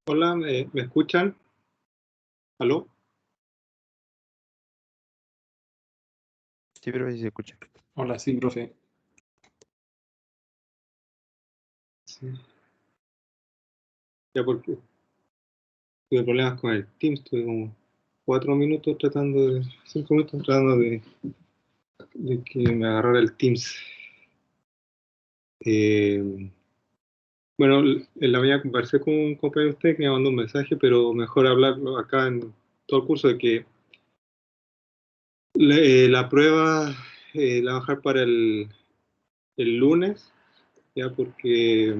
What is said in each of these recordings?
Hola, ¿me escuchan? ¿Aló? Sí, pero sí se escucha. Hola, sí, profe. Sí. Ya porque tuve problemas con el Teams, tuve como 4 minutos tratando de, 5 minutos tratando de que me agarrara el Teams. Bueno, en la mañana conversé con un compañero de usted que me mandó un mensaje, pero mejor hablarlo acá en todo el curso de que la prueba la va a dejar para el lunes, ya porque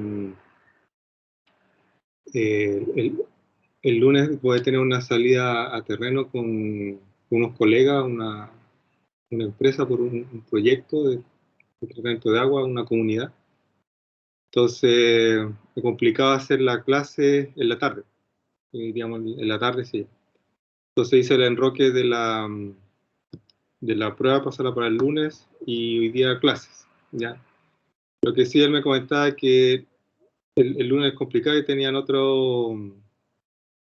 el lunes voy a tener una salida a terreno con unos colegas, una empresa por un proyecto de tratamiento de agua, una comunidad. Entonces, me complicaba hacer la clase en la tarde, digamos, en la tarde sí. Entonces hice el enroque de la prueba, pasarla para el lunes y hoy día clases, ¿ya? Lo que sí él me comentaba es que el lunes es complicado y tenían otra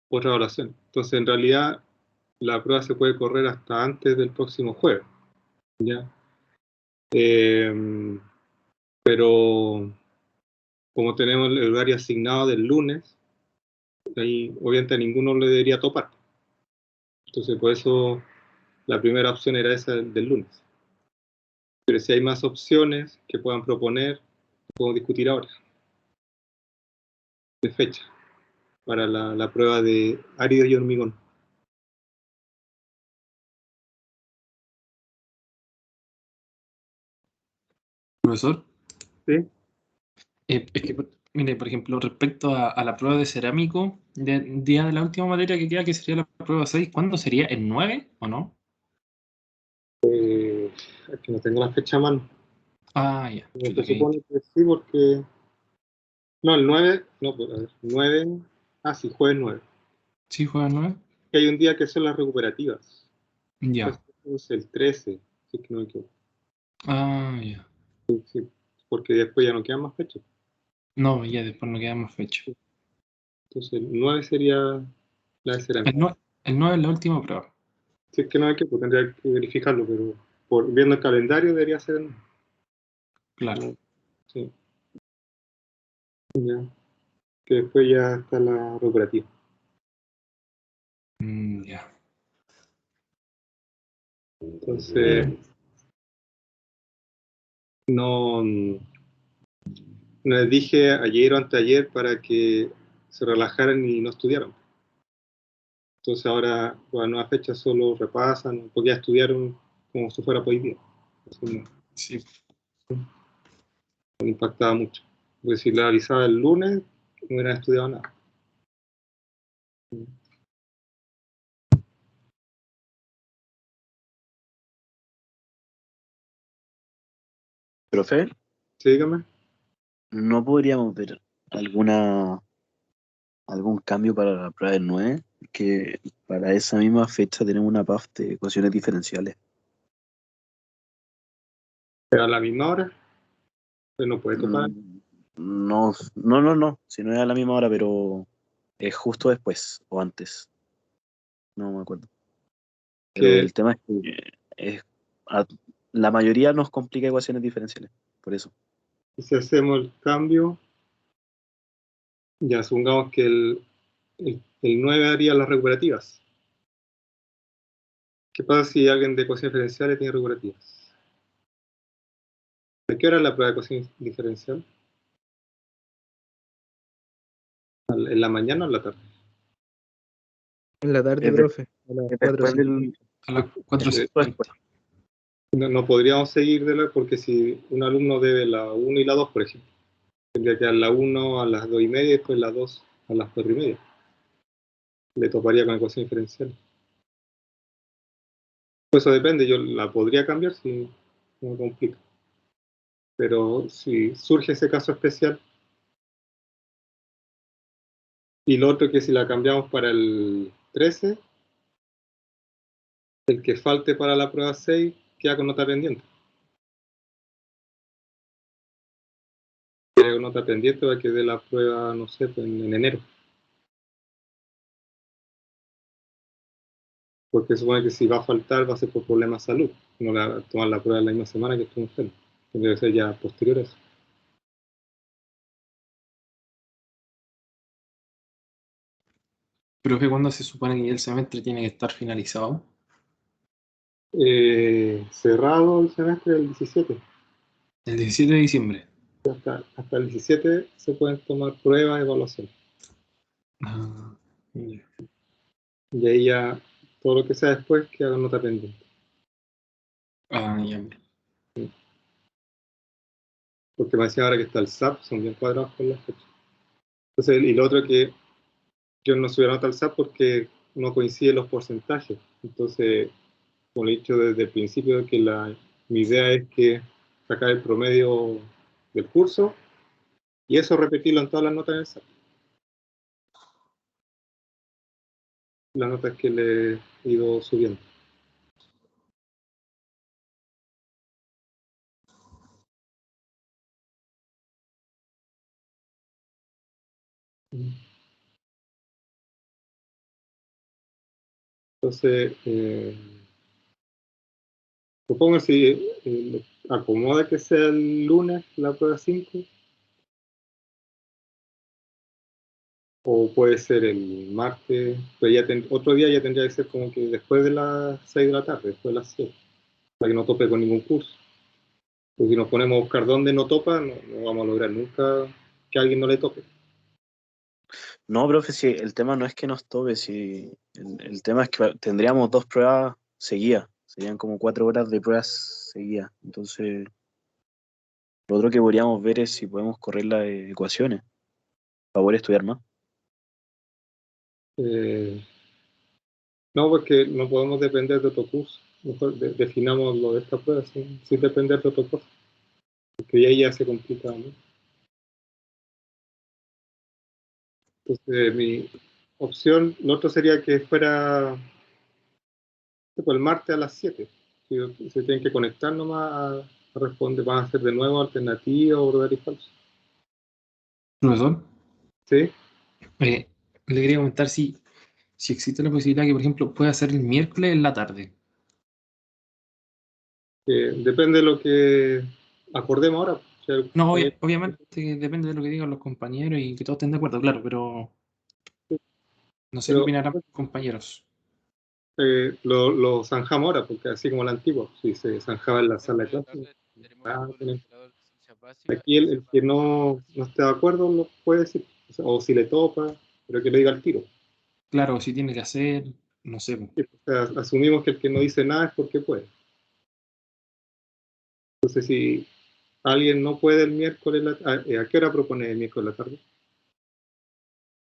evaluación. Entonces, en realidad, la prueba se puede correr hasta antes del próximo jueves, ¿ya? Pero como tenemos el horario asignado del lunes, ahí obviamente a ninguno le debería topar. Entonces, por eso la primera opción era esa del lunes. Pero si hay más opciones que puedan proponer, podemos discutir ahora, de fecha, para la prueba de árido y hormigón. Profesor, ¿Sí? es que, mire, por ejemplo, respecto a la prueba de cerámico, día de la última materia que queda, que sería la prueba 6, ¿cuándo sería? ¿El 9 o no? Es que no tengo la fecha a mano. Ah, ya, Se chuta, que supone que sí, porque... No, el 9 no, pues, a ver, 9, sí, jueves 9. sí juega el 9. Que hay un día que son las recuperativas. Ya. Es el 13, si es que no me equivoco. Ah, ya. Sí, porque después ya no quedan más fechas. No, ya después no queda más fecha. Entonces, el 9 sería la de El cerámica. 9, el 9 es la última prueba. Si es que no hay que, pues tendría que verificarlo, pero viendo el calendario debería ser el 9. Claro. No, sí, ya. Que después ya está la recuperativa. Ya. Entonces, no, no les dije ayer o anteayer para que se relajaran y no estudiaran. Entonces ahora, con la nueva fecha, solo repasan, porque ya estudiaron como si fuera por hoy día. Eso Sí. no impactaba mucho. Porque si la avisaba el lunes, no hubieran estudiado nada. Profe, Sí, dígame. ¿no podríamos ver algún cambio para la prueba del 9? Que para esa misma fecha tenemos una PAF de ecuaciones diferenciales. Pero a la misma hora, pues no puede topar. No, no, si no es a la misma hora, pero es justo después o antes, no me acuerdo. Pero Que el tema es que a- la mayoría nos complica ecuaciones diferenciales, por eso. si hacemos el cambio, ya supongamos que el 9 haría las recuperativas. ¿Qué pasa si alguien de ecuaciones diferenciales tiene recuperativas? ¿A qué hora es la prueba de ecuación diferencial? ¿En la mañana o en la tarde? En la tarde, Es, de- profe, a las es 4 o después 5. del... A las Eh, justo después. 4:50. no podríamos seguir de la, porque si un alumno debe la 1 y la 2, por ejemplo, tendría que dar la 1 a las 2:30 y después la 2 a las 4:30. Le toparía con ecuación diferencial. Pues eso depende, yo la podría cambiar si no me complica. Pero si surge ese caso especial, y lo otro que si la cambiamos para el 13, el que falte para la prueba 6 queda con nota pendiente. Queda con nota pendiente para que dé la prueba, no sé, pues en enero. porque se supone que si va a faltar va a ser por problemas de salud. No le va a tomar la prueba en la misma semana que estuvo enfermo. Tendría que ser ya posterior a eso. Profe, ¿cuándo se supone que ya el semestre tiene que estar finalizado? Cerrado el semestre el 17. El 17 de diciembre. Hasta el 17 se pueden tomar pruebas y evaluaciones. Ah, ya. Y ahí ya todo lo que sea después queda con nota pendiente. Ya. Porque me decía ahora que está el SAP, son bien cuadrados con las fechas. Entonces, y lo otro que yo no subí nota al SAP porque no coinciden los porcentajes. Entonces, como he dicho desde el principio, que mi idea es que sacar el promedio del curso y eso repetirlo en todas las notas en el SAP. Las notas que le he ido subiendo. Entonces, supongo si acomoda que sea el lunes la prueba 5, o puede ser el martes, pero ya otro día ya tendría que ser como que después de las 6 de la tarde, después de las 7, para que no tope con ningún curso. Porque si nos ponemos a buscar dónde no topa, no vamos a lograr nunca que a alguien no le tope. No, profe, si el tema no es que nos toque, si el tema es que tendríamos 2 pruebas seguidas, serían como 4 horas de pruebas seguidas. Entonces, lo otro que podríamos ver es si podemos correr las ecuaciones para poder estudiar más. Eh, no, porque no podemos depender de otro curso. Mejor definamos lo de esta prueba sin depender de otro curso. Porque ahí ya se complica, ¿no? Entonces, mi opción, lo otro sería que fuera el martes a las 7. Si se tienen que conectar nomás a responder, van a hacer de nuevo alternativa o verdadero y falso. Profesor, ¿Sí? le quería comentar si existe la posibilidad que, por ejemplo, pueda ser el miércoles en la tarde. Depende de lo que acordemos ahora. O sea, No, obviamente que depende de lo que digan los compañeros y que todos estén de acuerdo, claro, pero no sé qué pero opinarán los compañeros. lo zanjamos ahora, porque así como la antigua, si se zanjaba en la sala de En la clase. tarde tenemos un administrador de ciencias básicas Aquí y el reserva que dos horas no esté de acuerdo lo puede decir, o si le topa, pero que lo diga al tiro. Claro, si tiene que hacer, no sé. Sí, o sea, asumimos que el que no dice nada es porque puede. Entonces, si alguien no puede el miércoles, ¿a qué hora propone el miércoles de la tarde?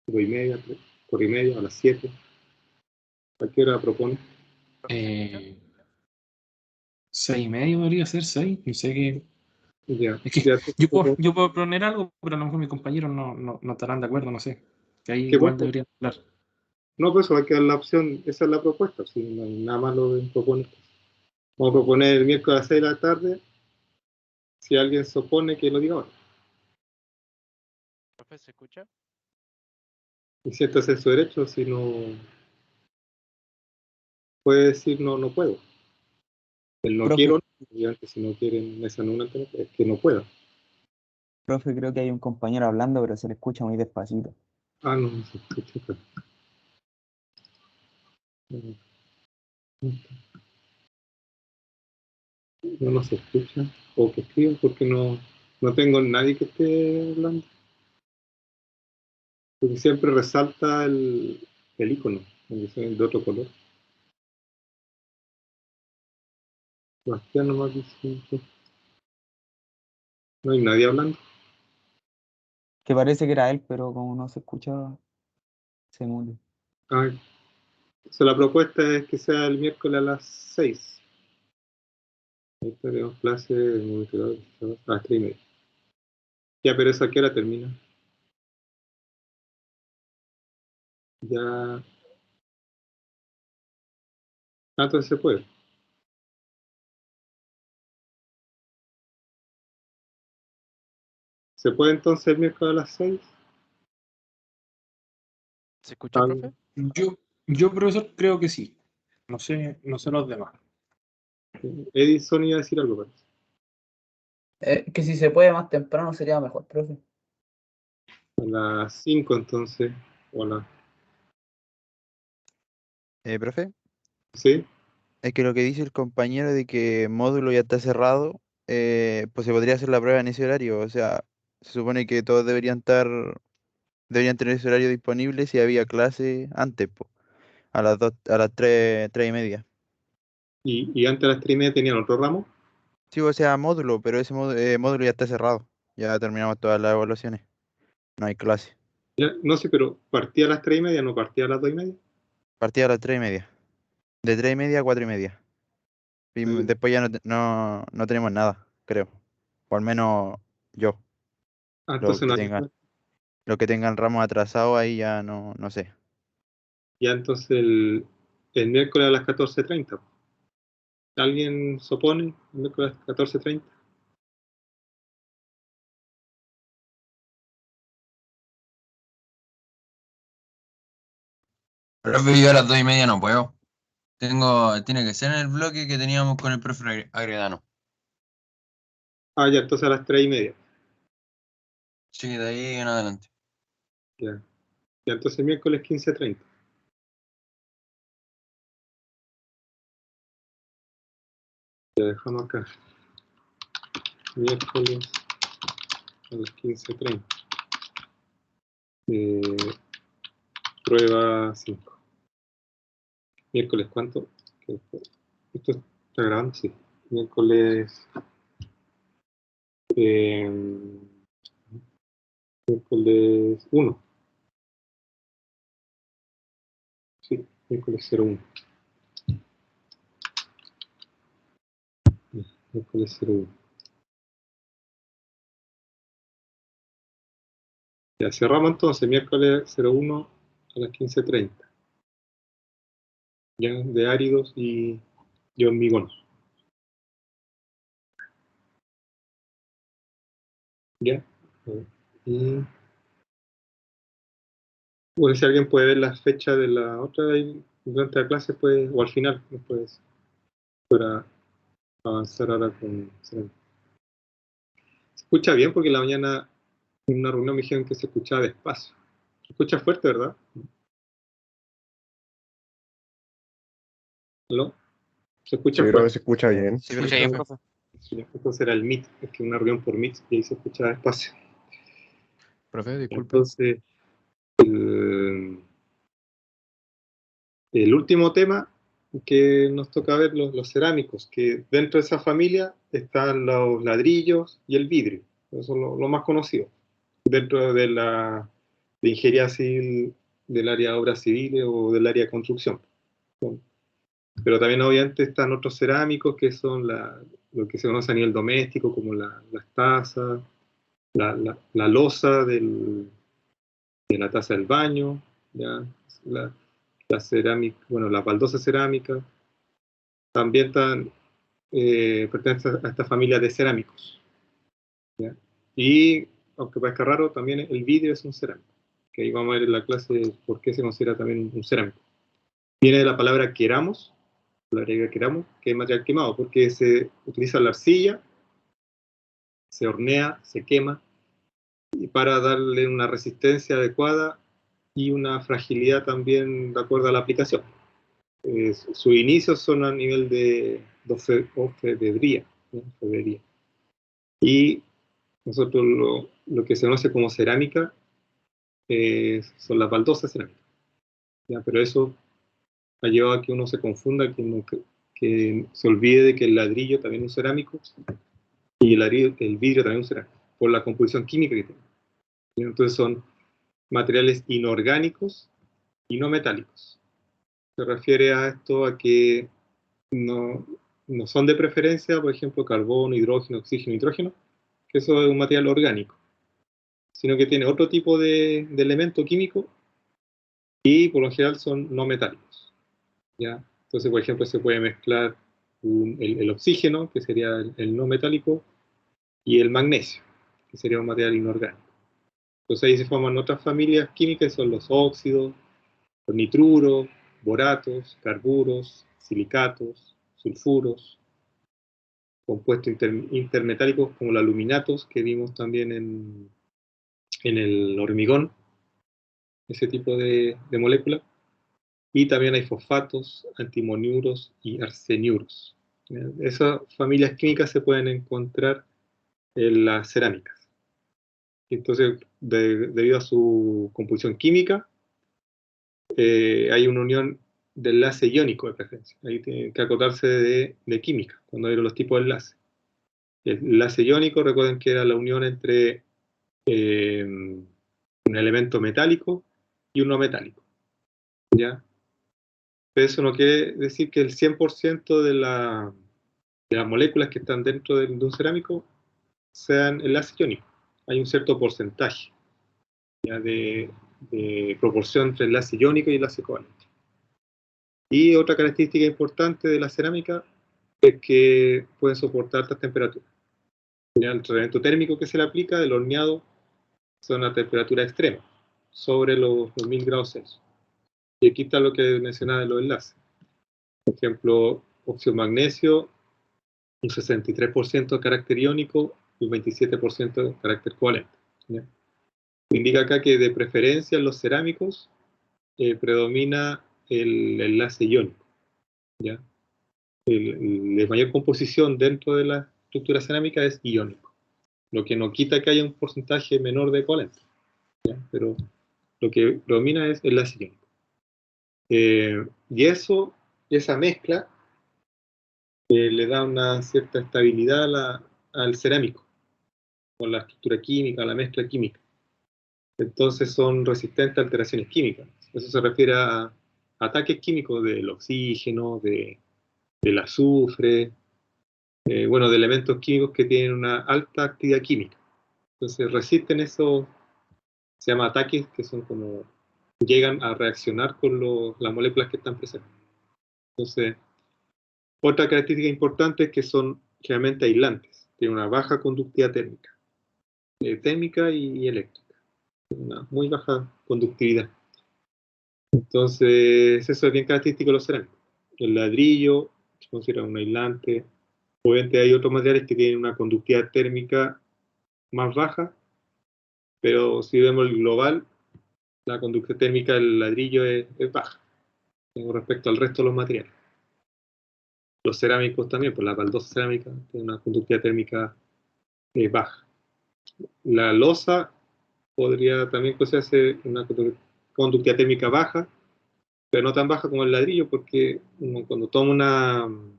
2:30, 4:30, a las 7. ¿A qué hora propone? ¿Profe, se escucha? 6:30 podría ser, 6, no sé qué. Ya, Es que ya, yo puedo proponer algo, pero a lo mejor mis compañeros no estarán de acuerdo, no sé. Que ahí ¿qué igual puesto? deberían hablar. No, pues eso va a quedar la opción, esa es la propuesta, si no hay nada malo en proponer. Vamos a proponer el miércoles a las 6 de la tarde, si alguien se opone que lo diga ahora. ¿Profe, se escucha? Y si este es su derecho, si no puede decir no puedo. El no Profe, quiero, obviamente si no quieren esa no es que no pueda. profe, creo que hay un compañero hablando, pero se le escucha muy despacito. Ah, no se escucha. No se escucha. O que escriban porque no tengo nadie que esté hablando. Porque siempre resalta el icono, aunque sea de otro color. Sebastián nomás dice que no hay nadie hablando. Que parece que era él, pero como no se escuchaba, se murió. Ah, so, la propuesta es que sea el miércoles a las 6. Ahí tenemos clase de monitoreador a las 3:30. Ya, pero ¿esa a qué hora termina? Ya. Ah, entonces se puede. ¿Se puede entonces el miércoles a las 6? ¿Se escucha, Ah, profe? Yo, profesor, creo que sí. No sé los demás. Edison iba a decir algo, parece. Que si se puede más temprano sería mejor, profe. A las 5 entonces. Hola. Profe, ¿Sí? es que lo que dice el compañero de que módulo ya está cerrado, pues se podría hacer la prueba en ese horario. O sea, se supone que todos deberían tener ese horario disponible si había clase antes, po, a las 2, a las 3:30. Y antes de las 3:30 tenían otro ramo. Sí, o sea, módulo, pero ese módulo ya está cerrado. Ya terminamos todas las evaluaciones. No hay clase. No sé, pero partía a las 3:30, no partía a las 2:30. Partida a las 3:30. De 3:30 a 4:30. Y Mm. después ya no tenemos nada, creo. O al menos yo. Ah, Los entonces que no tengan, había. los que tengan ramos atrasados ahí ya no sé. Ya entonces el miércoles a las 14:30. ¿Alguien se opone? El miércoles a las 14:30. Profe, yo a las 2:30 no puedo. Tiene que ser en el bloque que teníamos con el profe Agredano. Ah, ya, entonces a las 3:30. Sí, de ahí en adelante. Ya. Ya, entonces miércoles 15:30. Ya dejamos acá. Miércoles a las 15:30. Prueba 5. Miércoles, ¿cuánto? ¿Qué fue? ¿Esto está grabando? Sí. Miércoles. Miércoles 1. Sí, miércoles 01. Miércoles 01. Ya cerramos entonces, miércoles 01 a las 15:30. Ya, de áridos y hormigón. Ya. Y bueno, si alguien puede ver la fecha de la otra ahí durante la clase, pues, o al final, después, para avanzar ahora con. Se escucha bien porque en la mañana en una reunión me dijeron que se escuchaba despacio. Se escucha fuerte, ¿verdad? ¿Aló? Se escucha Sí, creo que fuerte. se escucha bien. Sí, Escucha bien, perfecto. profe. Sí, entonces era el Meet, es que una reunión por Meet y ahí se escuchaba despacio. Profe, disculpe. Entonces, el último tema que nos toca ver, los cerámicos, que dentro de esa familia están los ladrillos y el vidrio. Eso son lo más conocido. Dentro de la de ingeniería civil, del área de obras civiles o del área de construcción. Pero también obviamente están otros cerámicos que son lo que se conoce a nivel doméstico, como las tazas, la loza de la taza del baño, ¿ya? La cerámica, bueno, la baldosa cerámica, también pertenecen a esta familia de cerámicos, ¿ya? Y, aunque parezca raro, también el vidrio es un cerámico, que ahí vamos a ver en la clase por qué se considera también un cerámico. Viene de la palabra queramos, que es material quemado, porque se utiliza la arcilla, se hornea, se quema, y para darle una resistencia adecuada y una fragilidad también de acuerdo a la aplicación. Sus inicios son a nivel de orfebrería, ¿no? Orfebrería. Y nosotros lo que se conoce como cerámica son las baldosas cerámicas, ¿ya? Pero eso ha llevado a que uno se confunda, que se olvide de que el ladrillo también es un cerámico y el vidrio también es un cerámico, por la composición química que tiene. Entonces son materiales inorgánicos y no metálicos. Se refiere a esto a que no, no son de preferencia, por ejemplo, carbono, hidrógeno, oxígeno, nitrógeno, que eso es un material orgánico, sino que tiene otro tipo de elemento químico y por lo general son no metálicos, ¿ya? Entonces, por ejemplo, se puede mezclar el oxígeno, que sería el no metálico, y el magnesio, que sería un material inorgánico. Entonces ahí se forman otras familias químicas, son los óxidos, los nitruros, boratos, carburos, silicatos, sulfuros, compuestos intermetálicos como los aluminatos que vimos también en el hormigón, ese tipo de moléculas. Y también hay fosfatos, antimoniuros y arseniuros. Esas familias químicas se pueden encontrar en las cerámicas. Entonces, debido a su composición química, hay una unión de enlace iónico de preferencia. Ahí tiene que acordarse de química, cuando hay los tipos de enlace. El enlace iónico, recuerden que era la unión entre un elemento metálico y uno metálico. ¿Ya? Pero eso no quiere decir que el 100% de las moléculas que están dentro de un cerámico sean enlaces iónicos. Hay un cierto porcentaje, ¿ya? de proporción entre enlace iónico y enlace covalente. Y otra característica importante de la cerámica es que pueden soportar altas temperaturas. ¿Ya? El tratamiento térmico que se le aplica, el horneado, son a temperatura extrema, sobre los 1000 grados Celsius. Y aquí está lo que mencionaba de los enlaces. Por ejemplo, óxido de magnesio, un 63% de carácter iónico y un 27% de carácter covalente. ¿Ya? Indica acá que de preferencia en los cerámicos predomina el enlace iónico. ¿Ya? De mayor composición dentro de la estructura cerámica es iónico, lo que no quita que haya un porcentaje menor de covalente, ¿ya? Pero lo que predomina es el enlace iónico. Y esa mezcla le da una cierta estabilidad al cerámico, con la estructura química, la mezcla química. Entonces son resistentes a alteraciones químicas. Eso se refiere a ataques químicos del oxígeno, del azufre, bueno, de elementos químicos que tienen una alta actividad química. Entonces resisten eso, se llama ataques, que son como, llegan a reaccionar con las moléculas que están presentes. Entonces, otra característica importante es que son generalmente aislantes, tienen una baja conductividad térmica y eléctrica, una muy baja conductividad. Entonces, eso es bien característico de los cerámicos. El ladrillo se considera un aislante. Obviamente hay otros materiales que tienen una conductividad térmica más baja, pero si vemos el global, la conductividad térmica del ladrillo es baja con respecto al resto de los materiales. Los cerámicos también, pues la baldosa cerámica tiene una conductividad térmica baja. La losa podría también considerarse una conductividad térmica baja, pero no tan baja como el ladrillo, porque cuando toma un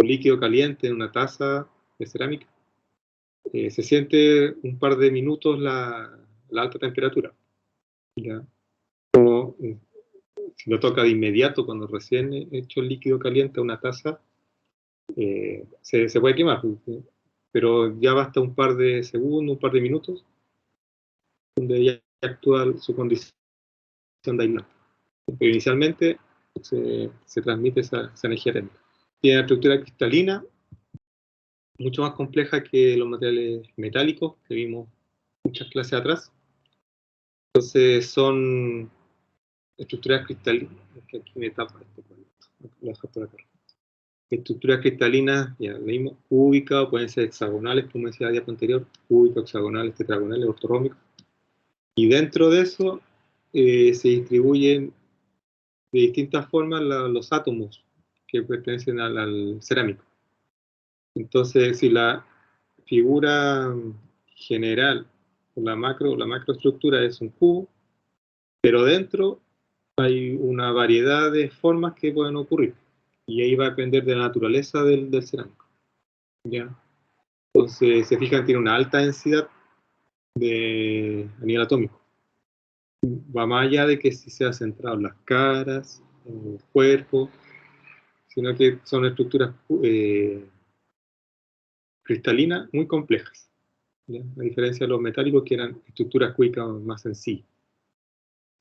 líquido caliente en una taza de cerámica, se siente un par de minutos la alta temperatura. ¿Ya? O, si lo toca de inmediato, cuando recién hecho el líquido caliente a una taza, se puede quemar, pero ya basta un par de segundos, un par de minutos, donde ya actúa su condición de aislante. Pero inicialmente se transmite esa energía térmica. Tiene una estructura cristalina mucho más compleja que los materiales metálicos que vimos muchas clases atrás. Entonces son estructuras cristalinas. Que aquí me tapa esto. Estructuras cristalinas, ya leímos, cúbicas, pueden ser hexagonales, como decía el día anterior, cúbicas, hexagonales, tetragonales, ortorrómicos. Y dentro de eso se distribuyen de distintas formas los átomos que pertenecen al cerámico. Entonces, si la figura general, la macroestructura es un cubo, pero dentro hay una variedad de formas que pueden ocurrir. Y ahí va a depender de la naturaleza del cerámico. ¿Ya? Entonces, se fijan, tiene una alta densidad a nivel atómico. Va más allá de que si sea centrado en las caras, en el cuerpo, sino que son estructuras cristalinas muy complejas, ¿ya? A diferencia de los metálicos que eran estructuras cúbicas más sencillas.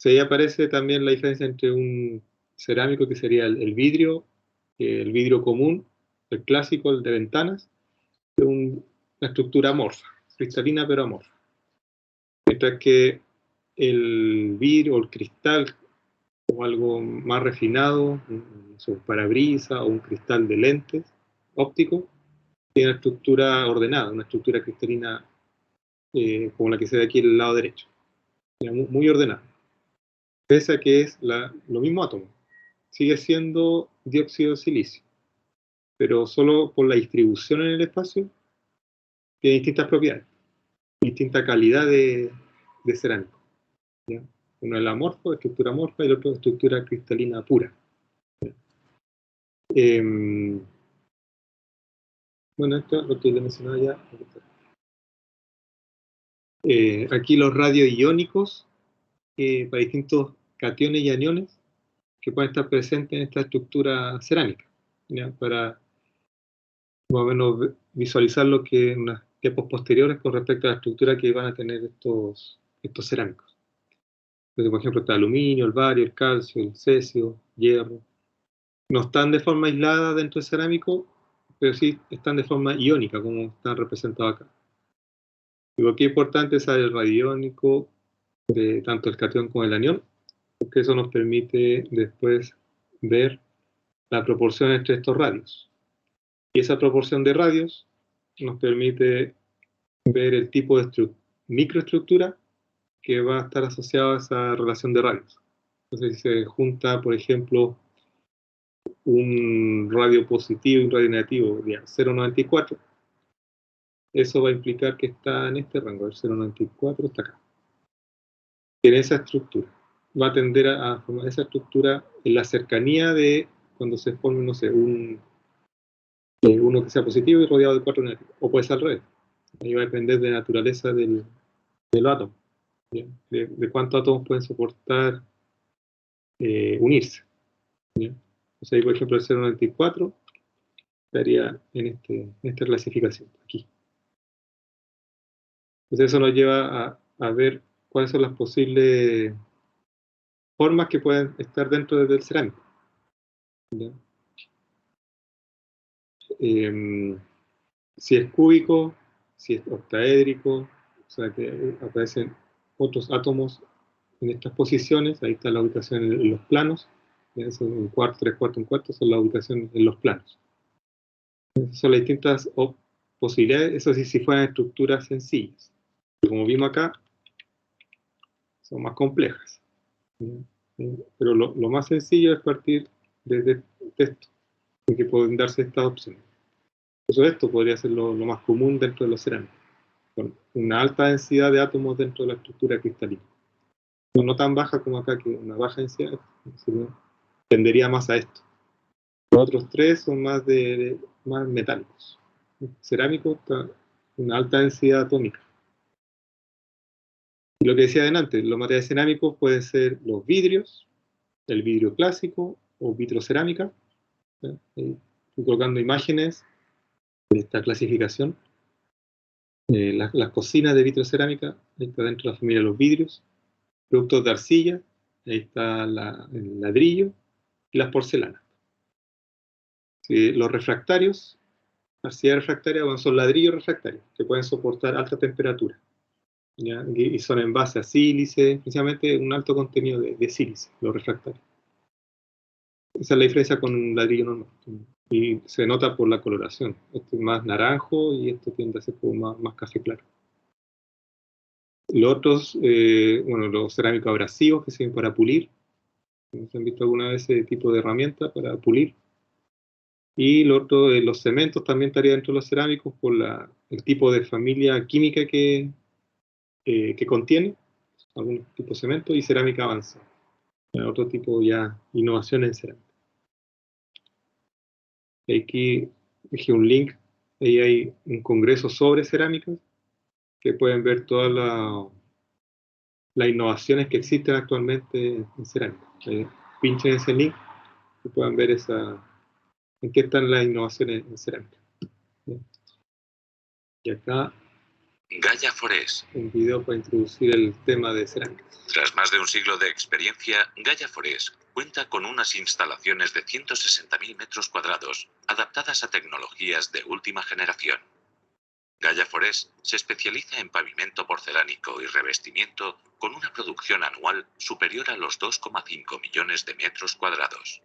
Ahí aparece también la diferencia entre un cerámico que sería el vidrio común, el clásico, el de ventanas, de una estructura amorfa, cristalina pero amorfa. Mientras que el vidrio o el cristal o algo más refinado, un parabrisas o un cristal de lentes ópticos, tiene una estructura ordenada, una estructura cristalina como la que se ve aquí en el lado derecho, muy ordenada, pese a que es lo mismo átomo, sigue siendo dióxido de silicio, pero solo por la distribución en el espacio tiene distintas propiedades, distinta calidad de cerámico, ¿ya? Uno es amorfo, estructura amorfa, y el otro es estructura cristalina pura. Bueno, esto es lo que le mencionaba ya. Aquí los radioiónicos para distintos cationes y aniones que pueden estar presentes en esta estructura cerámica, ¿ya? Para más o menos visualizar lo que en unas tiempos posteriores con respecto a la estructura que van a tener estos cerámicos. Entonces, por ejemplo, está el aluminio, el bario, el calcio, el cesio, hierro. No están de forma aislada dentro del cerámico, pero sí están de forma iónica, como están representados acá. Y lo que es importante es saber el radiónico de tanto el catión como el anión, porque eso nos permite después ver la proporción entre estos radios. Y esa proporción de radios nos permite ver el tipo de microestructura que va a estar asociado a esa relación de radios. Entonces, si se junta, por ejemplo, un radio positivo y un radio negativo de 0,94, eso va a implicar que está en este rango, el 0,94 está acá. En esa estructura. Va a tender a formar esa estructura en la cercanía de cuando se forme, no sé, uno que sea positivo y rodeado de 4 negativos. O puede ser al revés. Ahí va a depender de la naturaleza del átomo. De cuántos átomos pueden soportar unirse. ¿Bien? Entonces ahí, por ejemplo, el 0,94 estaría en esta clasificación, aquí. Entonces eso nos lleva a ver cuáles son las posibles formas que pueden estar dentro del cerámico. ¿Ya? Si es cúbico, si es octaédrico, o sea que aparecen otros átomos en estas posiciones, ahí está la ubicación en los planos, son un cuarto, tres cuartos, un cuarto, son la ubicación en los planos. Esas son las distintas posibilidades, eso sí, si fueran estructuras sencillas. Como vimos acá, son más complejas. Pero lo más sencillo es partir desde esto, en que pueden darse estas opciones. Por eso esto podría ser lo más común dentro de los cerámicos, con una alta densidad de átomos dentro de la estructura cristalina. No tan baja como acá, que una baja densidad, sino tendería más a esto. Los otros tres son más más metálicos. Cerámico está una alta densidad atómica. Y lo que decía adelante, los materiales cerámicos pueden ser los vidrios, el vidrio clásico o vitrocerámica. Estoy colocando imágenes de esta clasificación. Las cocinas de vitrocerámica, ahí está dentro de la familia de los vidrios. Productos de arcilla, ahí está el ladrillo y las porcelanas. Los refractarios, arcilla refractaria, bueno, son ladrillos refractarios que pueden soportar alta temperatura, ¿ya? Y son en base a sílice, principalmente un alto contenido de sílice, los refractarios. Esa es la diferencia con un ladrillo normal. Y se nota por la coloración. Este es más naranjo y esto tiende a ser como más café claro. Los otros, bueno, los cerámicos abrasivos que sirven para pulir. ¿Se han visto alguna vez ese tipo de herramienta para pulir? Y lo otro, los cementos también estaría dentro de los cerámicos por el tipo de familia química que contiene, algún tipo de cemento, y cerámica avanzada. Otro tipo ya, innovación en cerámica. Aquí dejé un link, ahí hay un congreso sobre cerámica, que pueden ver todas las innovaciones que existen actualmente en cerámica. Pinchen ese link y puedan ver en qué están las innovaciones en cerámica. Y acá Gaia Forest. un video para introducir el tema de cerámica. Tras más de un siglo de experiencia, Gaia Forest cuenta con unas instalaciones de 160.000 metros cuadrados, adaptadas a tecnologías de última generación. Gaia Forest se especializa en pavimento porcelánico y revestimiento con una producción anual superior a los 2,5 millones de metros cuadrados.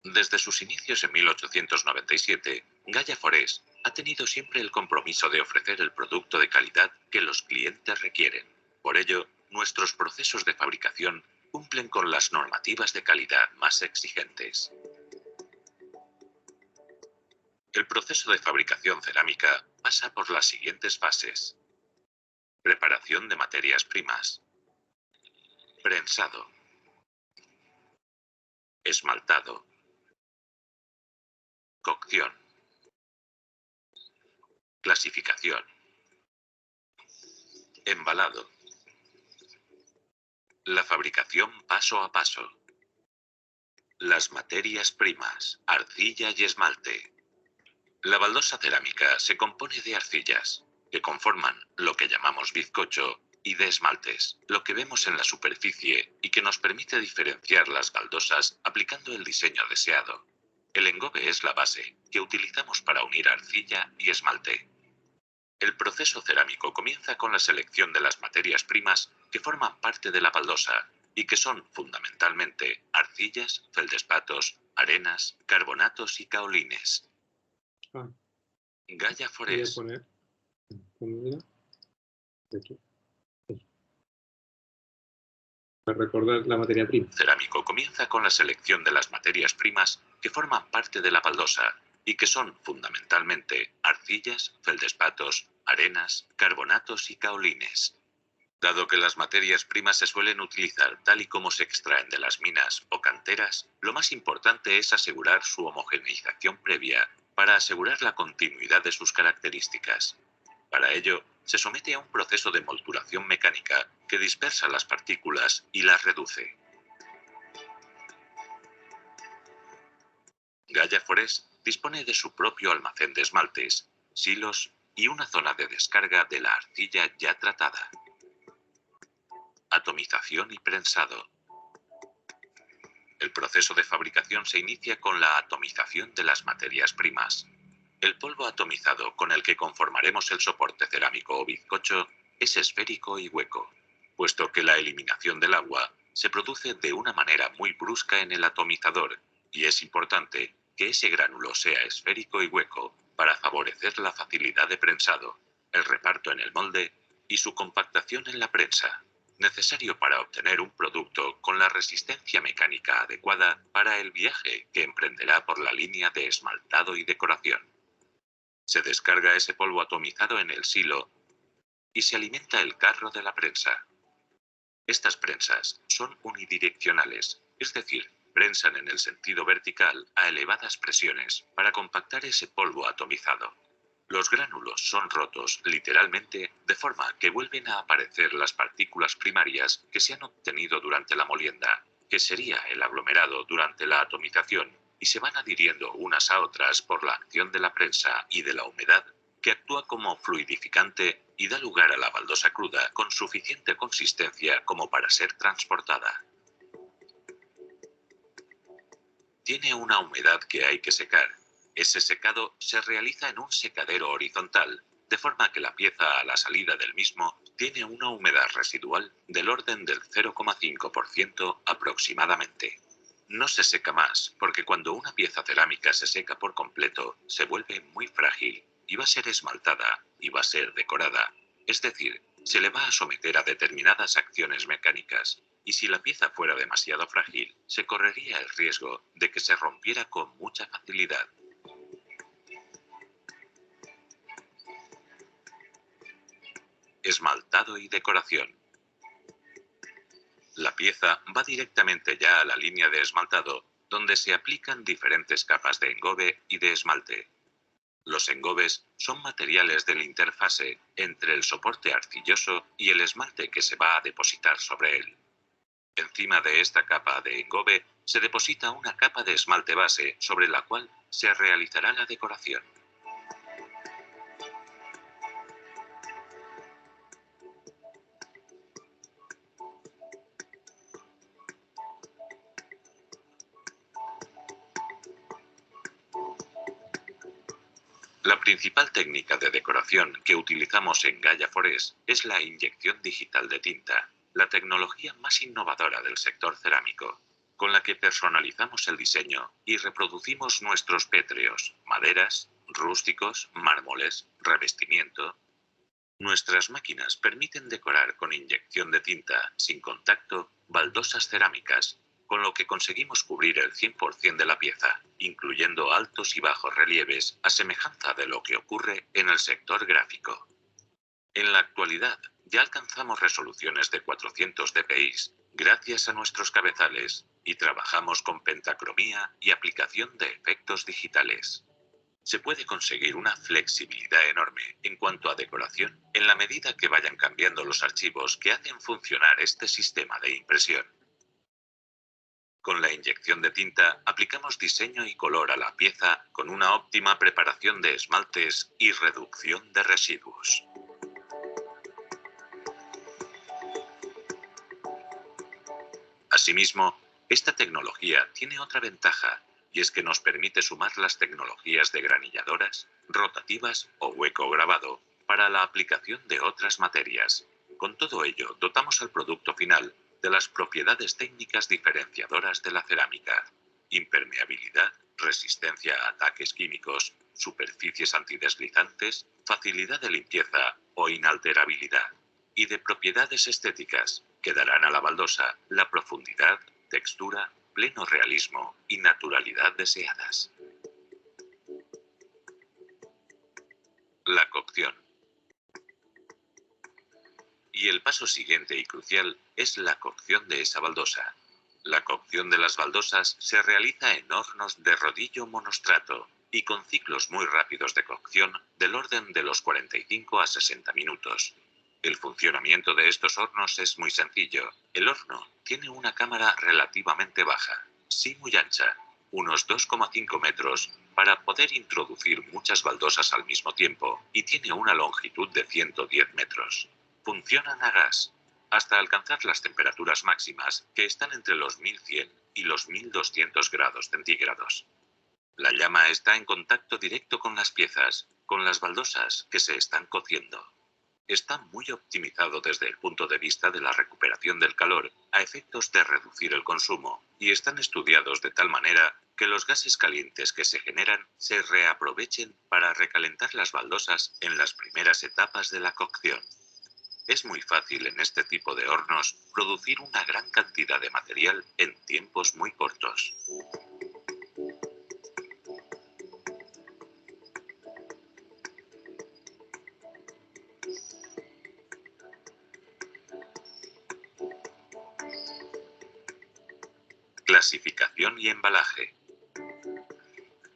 Desde sus inicios en 1897, Gaia Forest ha tenido siempre el compromiso de ofrecer el producto de calidad que los clientes requieren. Por ello, nuestros procesos de fabricación cumplen con las normativas de calidad más exigentes. El proceso de fabricación cerámica pasa por las siguientes fases: preparación de materias primas, prensado, esmaltado, cocción, clasificación, embalado, la fabricación paso a paso, las materias primas, arcilla y esmalte. La baldosa cerámica se compone de arcillas, que conforman lo que llamamos bizcocho, y de esmaltes, lo que vemos en la superficie y que nos permite diferenciar las baldosas aplicando el diseño deseado. El engobe es la base, que utilizamos para unir arcilla y esmalte. El proceso cerámico comienza con la selección de las materias primas que forman parte de la baldosa y que son fundamentalmente arcillas, feldespatos, arenas, carbonatos y caolines. Ah, Gaia voy a Forest. poner comida aquí. Para recordar la materia prima. Cerámico comienza con la selección de las materias primas que forman parte de la baldosa y que son fundamentalmente arcillas, feldespatos, arenas, carbonatos y caolines. Dado que las materias primas se suelen utilizar tal y como se extraen de las minas o canteras, lo más importante es asegurar su homogeneización previa para asegurar la continuidad de sus características. Para ello, se somete a un proceso de molduración mecánica que dispersa las partículas y las reduce. Gaia Forest dispone de su propio almacén de esmaltes, silos y una zona de descarga de la arcilla ya tratada. Atomización y prensado. El proceso de fabricación se inicia con la atomización de las materias primas. El polvo atomizado con el que conformaremos el soporte cerámico o bizcocho es esférico y hueco, puesto que la eliminación del agua se produce de una manera muy brusca en el atomizador, y es importante que ese gránulo sea esférico y hueco para favorecer la facilidad de prensado, el reparto en el molde y su compactación en la prensa, necesario para obtener un producto con la resistencia mecánica adecuada para el viaje que emprenderá por la línea de esmaltado y decoración. Se descarga ese polvo atomizado en el silo y se alimenta el carro de la prensa. Estas prensas son unidireccionales, es decir, prensan en el sentido vertical a elevadas presiones para compactar ese polvo atomizado. Los gránulos son rotos literalmente de forma que vuelven a aparecer las partículas primarias que se han obtenido durante la molienda, que sería el aglomerado durante la atomización, y se van adhiriendo unas a otras por la acción de la prensa y de la humedad, que actúa como fluidificante y da lugar a la baldosa cruda con suficiente consistencia como para ser transportada. Tiene una humedad que hay que secar. Ese secado se realiza en un secadero horizontal, de forma que la pieza a la salida del mismo tiene una humedad residual del orden del 0,5% aproximadamente. No se seca más, porque cuando una pieza cerámica se seca por completo, se vuelve muy frágil, y va a ser esmaltada, y va a ser decorada. Es decir, se le va a someter a determinadas acciones mecánicas, y si la pieza fuera demasiado frágil, se correría el riesgo de que se rompiera con mucha facilidad. Esmaltado y decoración. La pieza va directamente ya a la línea de esmaltado, donde se aplican diferentes capas de engobe y de esmalte. Los engobes son materiales de la interfase entre el soporte arcilloso y el esmalte que se va a depositar sobre él. Encima de esta capa de engobe se deposita una capa de esmalte base sobre la cual se realizará la decoración. La principal técnica de decoración que utilizamos en Gaia Forest es la inyección digital de tinta, la tecnología más innovadora del sector cerámico, con la que personalizamos el diseño y reproducimos nuestros pétreos, maderas, rústicos, mármoles, revestimiento. Nuestras máquinas permiten decorar con inyección de tinta, sin contacto, baldosas cerámicas, con lo que conseguimos cubrir el 100% de la pieza, incluyendo altos y bajos relieves, a semejanza de lo que ocurre en el sector gráfico. En la actualidad, ya alcanzamos resoluciones de 400 dpi, gracias a nuestros cabezales, y trabajamos con pentacromía y aplicación de efectos digitales. Se puede conseguir una flexibilidad enorme en cuanto a decoración en la medida que vayan cambiando los archivos que hacen funcionar este sistema de impresión. Con la inyección de tinta aplicamos diseño y color a la pieza con una óptima preparación de esmaltes y reducción de residuos. Asimismo, esta tecnología tiene otra ventaja, y es que nos permite sumar las tecnologías de granilladoras, rotativas o hueco grabado para la aplicación de otras materias. Con todo ello, dotamos al producto final de las propiedades técnicas diferenciadoras de la cerámica: impermeabilidad, resistencia a ataques químicos, superficies antideslizantes, facilidad de limpieza o inalterabilidad, y de propiedades estéticas que darán a la baldosa la profundidad, textura, pleno realismo y naturalidad deseadas. La cocción. Y el paso siguiente y crucial es la cocción de esa baldosa. La cocción de las baldosas se realiza en hornos de rodillo monostrato y con ciclos muy rápidos de cocción del orden de los 45 a 60 minutos. El funcionamiento de estos hornos es muy sencillo. El horno tiene una cámara relativamente baja, sí muy ancha, unos 2,5 metros, para poder introducir muchas baldosas al mismo tiempo, y tiene una longitud de 110 metros. Funcionan a gas, hasta alcanzar las temperaturas máximas, que están entre los 1100 y los 1200 grados centígrados. La llama está en contacto directo con las piezas, con las baldosas que se están cociendo. Está muy optimizado desde el punto de vista de la recuperación del calor, a efectos de reducir el consumo, y están estudiados de tal manera que los gases calientes que se generan se reaprovechen para recalentar las baldosas en las primeras etapas de la cocción. Es muy fácil en este tipo de hornos producir una gran cantidad de material en tiempos muy cortos. Clasificación y embalaje.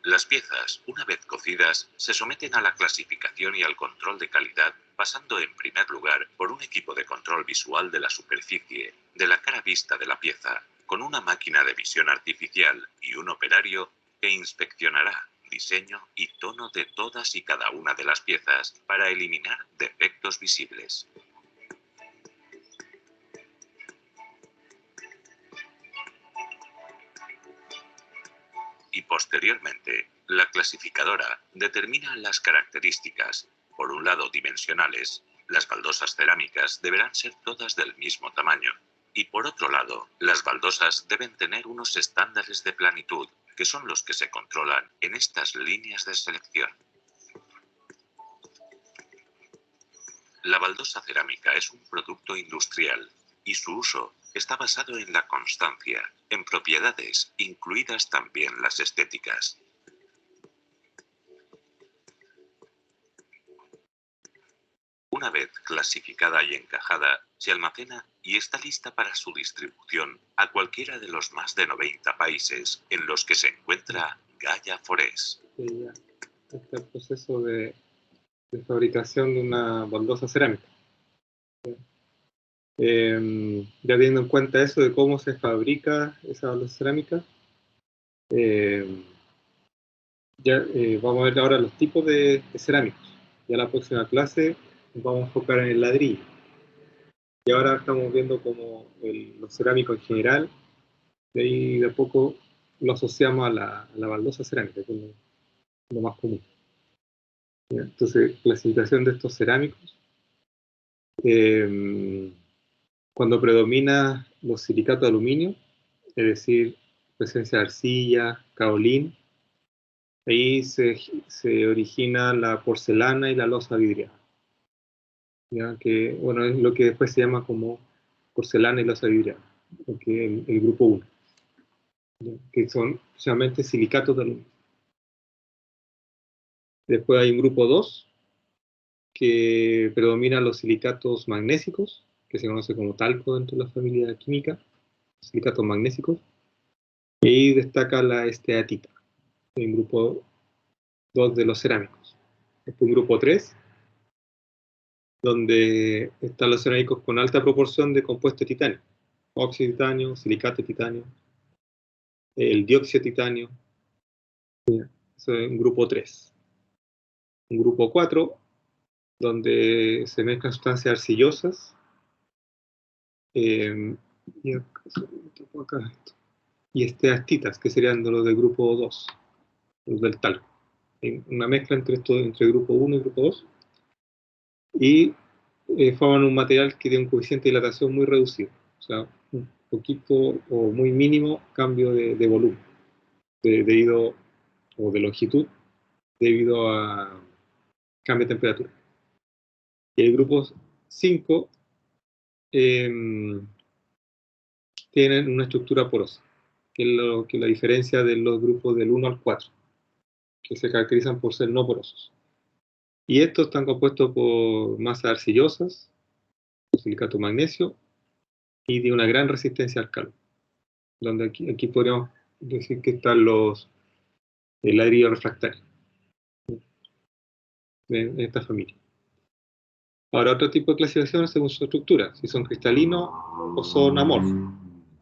Las piezas, una vez cocidas, se someten a la clasificación y al control de calidad, pasando en primer lugar por un equipo de control visual de la superficie, de la cara vista de la pieza, con una máquina de visión artificial y un operario que inspeccionará diseño y tono de todas y cada una de las piezas para eliminar defectos visibles. Y posteriormente, la clasificadora determina las características. Por un lado, dimensionales. Las baldosas cerámicas deberán ser todas del mismo tamaño. Y por otro lado, las baldosas deben tener unos estándares de planitud, que son los que se controlan en estas líneas de selección. La baldosa cerámica es un producto industrial, y su uso está basado en la constancia, en propiedades, incluidas también las estéticas. Una vez clasificada y encajada, se almacena y está lista para su distribución a cualquiera de los más de 90 países en los que se encuentra Gaia Forest. Sí, ya. Este es el proceso de fabricación de una baldosa cerámica. Ya teniendo en cuenta eso de cómo se fabrica esa baldosa cerámica, vamos a ver ahora los tipos de cerámicos. Ya la próxima clase nos vamos a enfocar en el ladrillo. Y ahora estamos viendo como los cerámicos en general, de ahí de a poco lo asociamos a la baldosa cerámica, que es lo más común. ¿Ya? Entonces, clasificación de estos cerámicos. Cuando predomina los silicatos de aluminio, es decir, presencia de arcilla, caolín, ahí se origina la porcelana y la loza vidriada. ¿Ya? Que, bueno, es lo que después se llama como porcelana y loza vidriada, porque el grupo 1, ¿ya? Que son precisamente silicatos de aluminio. Después hay un grupo 2, que predominan los silicatos magnésicos, que se conoce como talco dentro de la familia química, silicatos magnésicos, y ahí destaca la esteatita, el grupo 2 de los cerámicos. Después un grupo 3, donde están los cerámicos con alta proporción de compuesto de titanio, óxido de titanio, silicato de titanio, el dióxido de titanio, eso es un grupo 3. Un grupo 4, donde se mezclan sustancias arcillosas, y esteatitas, que serían los del grupo 2, los del talco. Una mezcla entre el grupo 1 y el grupo 2, y forman un material que tiene un coeficiente de dilatación muy reducido, o sea, un poquito o muy mínimo cambio de volumen, debido, o de longitud, debido a cambio de temperatura. Y el grupo 5 tienen una estructura porosa, que es lo que la diferencia de los grupos del 1 al 4, que se caracterizan por ser no porosos. Y estos están compuestos por masas arcillosas, silicato magnesio, y de una gran resistencia al calor. Donde aquí podríamos decir que están el ladrillo refractario en esta familia. Ahora, otro tipo de clasificación según su estructura, si son cristalinos o son amorfos,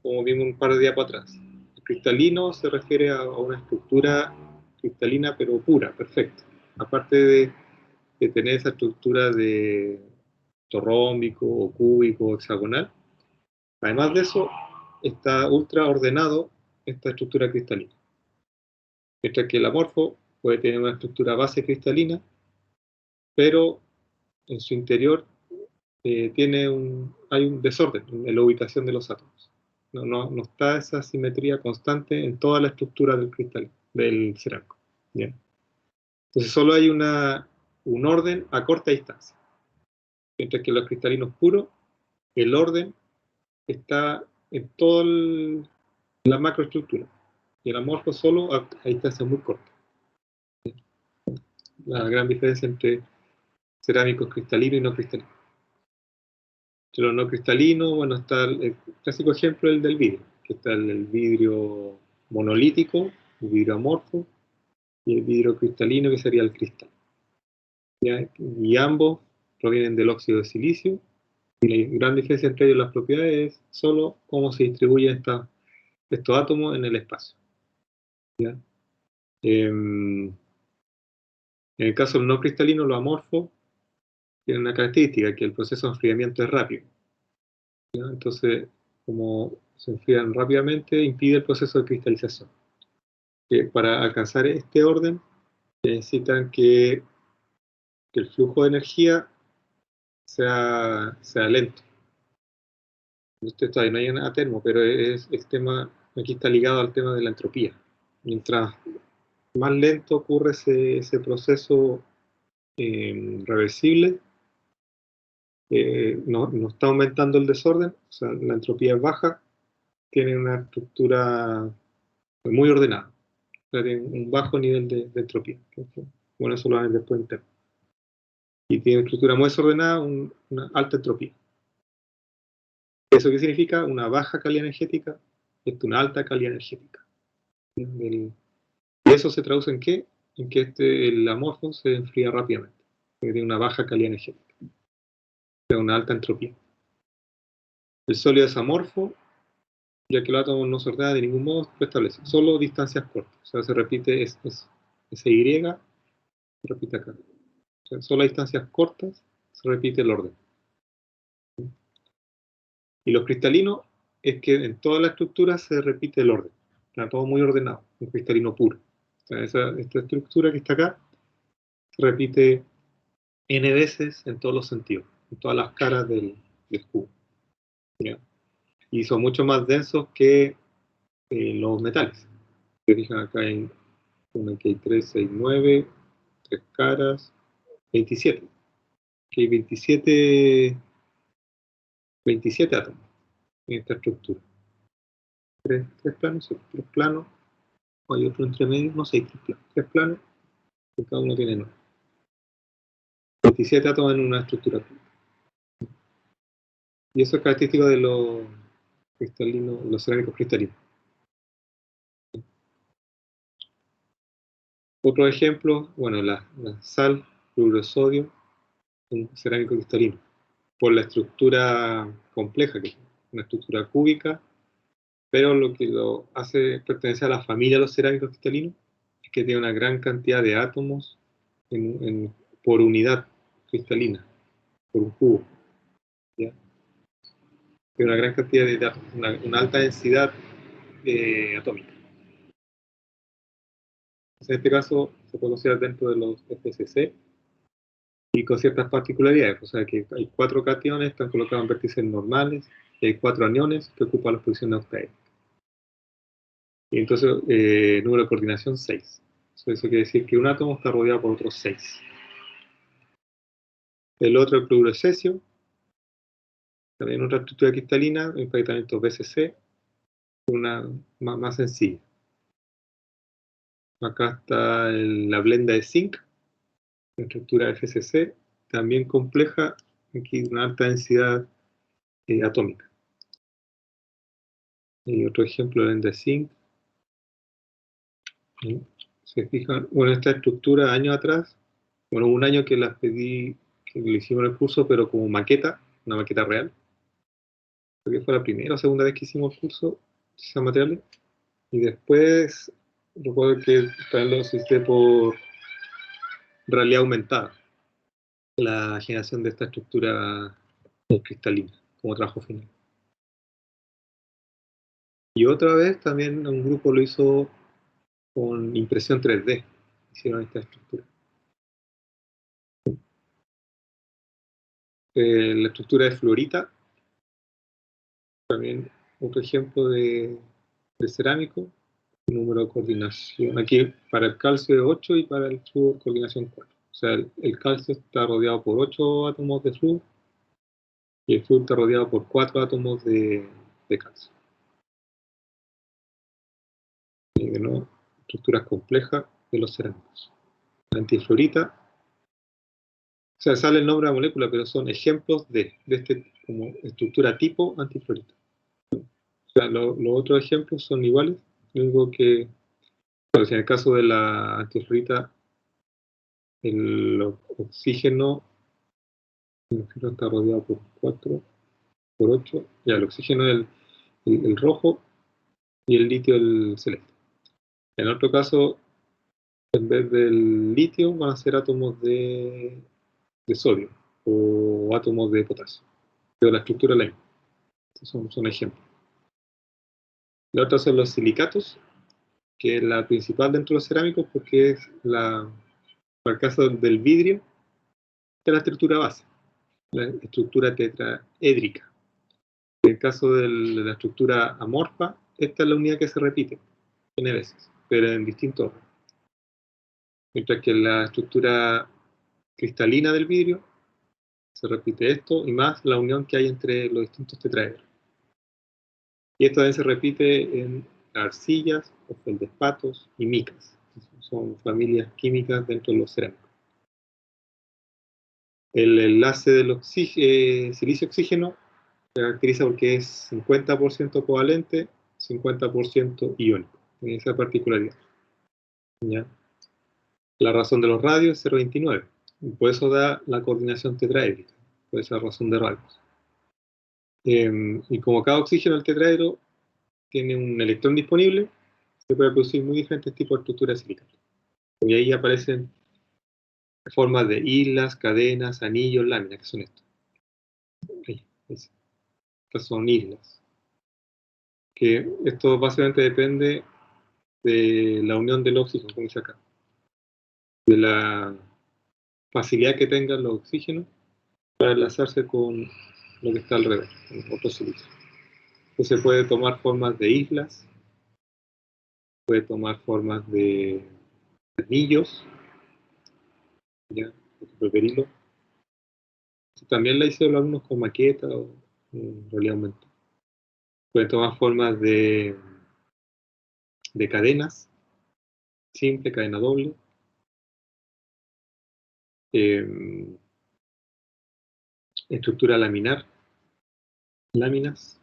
como vimos un par de días atrás. El cristalino se refiere a una estructura cristalina pero pura, perfecta. Aparte de tener esa estructura de torrómbico o cúbico o hexagonal, además de eso, está ultra ordenado esta estructura cristalina. Mientras que el amorfo puede tener una estructura base cristalina, pero en su interior hay un desorden en la ubicación de los átomos. No está esa simetría constante en toda la estructura del cristal, del cerámico. ¿Bien? Entonces solo hay un orden a corta distancia. Mientras que los cristalinos puros, el orden está en toda la macroestructura. Y el amorfo solo a distancias muy cortas. La gran diferencia entre cerámicos cristalinos y no cristalinos. Entre los no cristalinos, bueno, está el clásico ejemplo del vidrio, que está el vidrio monolítico, el vidrio amorfo, y el vidrio cristalino, que sería el cristal. ¿Ya? Y ambos provienen del óxido de silicio, y la gran diferencia entre ellos, las propiedades, es solo cómo se distribuyen estos átomos en el espacio. ¿Ya? En el caso del no cristalino, los amorfos tienen una característica, que el proceso de enfriamiento es rápido. ¿Ya? Entonces, como se enfrían rápidamente, impide el proceso de cristalización. Para alcanzar este orden, necesitan que el flujo de energía sea lento. Usted todavía no hay un atermo, pero el tema, aquí está ligado al tema de la entropía. Mientras más lento ocurre ese proceso reversible, no está aumentando el desorden, o sea, la entropía es baja, tiene una estructura muy ordenada, o sea, tiene un bajo nivel de entropía. Bueno, eso lo van a ver después en tema. Y tiene una estructura muy desordenada, una alta entropía. ¿Eso qué significa? Una baja calidad energética, una alta calidad energética. Y eso se traduce en qué? En que el amorfo se enfría rápidamente, porque tiene una baja calidad energética, o sea, una alta entropía. El sólido es amorfo, ya que los átomos no se ordenan de ningún modo, se establece solo distancias cortas, o sea, se repite ese Y, se repite acá. O sea, solo a distancias cortas se repite el orden. Y los cristalinos es que en toda la estructura se repite el orden. Está todo muy ordenado, un cristalino puro. O sea, esta estructura que está acá se repite n veces en todos los sentidos, en todas las caras del cubo. ¿Ya? Y son mucho más densos que los metales. Se fijan acá en aquí hay 3, 6, 9, 3 caras, 27. Aquí hay 27 átomos en esta estructura. Tres planos, sí, 3 planos. Hay otro entre medio, no sé, 3 planos, y cada uno tiene 9. 27 átomos en una estructura. Y eso es característico de los cristalinos, los cerámicos cristalinos. Otro ejemplo, bueno, la sal, fluoruro de sodio, un cerámico cristalino, por la estructura compleja, que es una estructura cúbica, pero lo que lo hace pertenecer a la familia de los cerámicos cristalinos es que tiene una gran cantidad de átomos por unidad cristalina, por un cubo. ¿Ya? Tiene una gran cantidad de átomos, una alta densidad atómica. En este caso se puede considerar dentro de los FCC y con ciertas particularidades, o sea que hay 4 cationes, están colocados en vértices normales, y hay 4 aniones que ocupan la posición octaédrica. Y entonces, número de coordinación 6. Eso quiere decir que un átomo está rodeado por otros 6. El otro, el cloruro de cesio, también otra estructura cristalina, empaquetamiento BCC, una más sencilla. Acá está la blenda de zinc, la estructura FCC, también compleja, aquí una alta densidad atómica. Y otro ejemplo, la blenda de zinc. Se fijan, bueno, esta estructura años atrás, bueno, un año que las pedí, que le hicimos el curso, pero como maqueta, una maqueta real. Creo que fue la primera o segunda vez que hicimos el curso de esos materiales. Y después, recuerdo que también lo hice por realidad aumentada, la generación de esta estructura cristalina, como trabajo final. Y otra vez también un grupo lo hizo con impresión 3D, hicieron esta estructura. La estructura de fluorita, también otro ejemplo de cerámico, número de coordinación, aquí para el calcio es 8 y para el flúor coordinación 4. O sea, el calcio está rodeado por 8 átomos de flúor y el flúor está rodeado por 4 átomos de calcio. Y de nuevo, estructuras complejas de los cerámicos. La antifluorita, o sea, sale el nombre de la molécula, pero son ejemplos de este como estructura tipo antifluorita. O sea, los otros ejemplos son iguales, lo único que, bueno, si en el caso de la antifluorita, el oxígeno está rodeado por 4, por 8, ya el oxígeno es el rojo y el litio el celeste. En otro caso, en vez del litio van a ser átomos de sodio o átomos de potasio, pero la estructura es la misma. Estos son ejemplos. La otra son los silicatos, que es la principal dentro de los cerámicos porque es para el caso del vidrio, esta es la estructura base, la estructura tetraédrica. En el caso de la estructura amorfa, esta es la unidad que se repite n veces, pero en distintos órdenes. Mientras que la estructura cristalina del vidrio se repite esto y más la unión que hay entre los distintos tetraedros. Y esto también se repite en arcillas, feldespatos y micas. Son familias químicas dentro de los cerámicos. El enlace del silicio-oxígeno se caracteriza porque es 50% covalente, 50% iónico. Tiene esa particularidad. ¿Ya? La razón de los radios es 0,29. Y por eso da la coordinación tetraédrica, por esa razón de radios. Y como cada oxígeno del tetraedro tiene un electrón disponible, se puede producir muy diferentes tipos de estructuras silicales. Y ahí aparecen formas de islas, cadenas, anillos, láminas, que son estos. Estas son islas. Que esto básicamente depende de la unión del oxígeno, como dice acá. facilidad que tengan los oxígenos para enlazarse con lo que está alrededor, con otro silicio. Entonces puede tomar formas de islas, puede tomar formas de anillos, ¿ya? Por berilo. También la hicieron algunos con maqueta o en realidad aumentada. Puede tomar formas de cadenas, simple, cadena doble. Estructura laminar, láminas.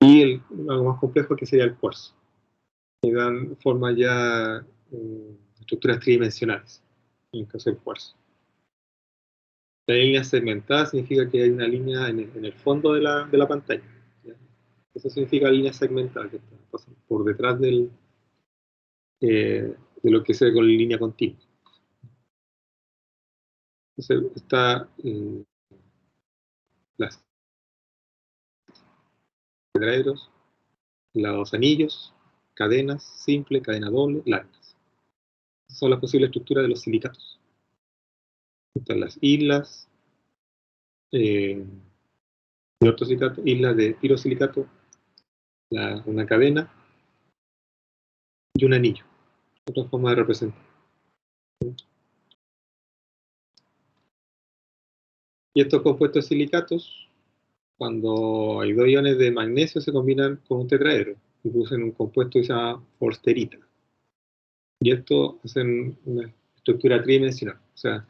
Y algo más complejo que sería el cuarzo. Que dan formas ya estructuras tridimensionales, en el caso del cuarzo. La línea segmentada significa que hay una línea en el fondo de la pantalla, ¿ya? Eso significa línea segmentada, que está pasando por detrás de lo que se ve con línea continua. Entonces está las tetraedros, los anillos, cadenas, simple, cadena doble, láminas. Son las posibles estructuras de los silicatos. Están las islas, de ortosilicato, islas de pirosilicato, una cadena y un anillo. Otra forma de representar. Y estos compuestos silicatos, cuando hay dos iones de magnesio, se combinan con un tetraedro y producen un compuesto que se llama forsterita. Y esto hacen una estructura tridimensional. O sea,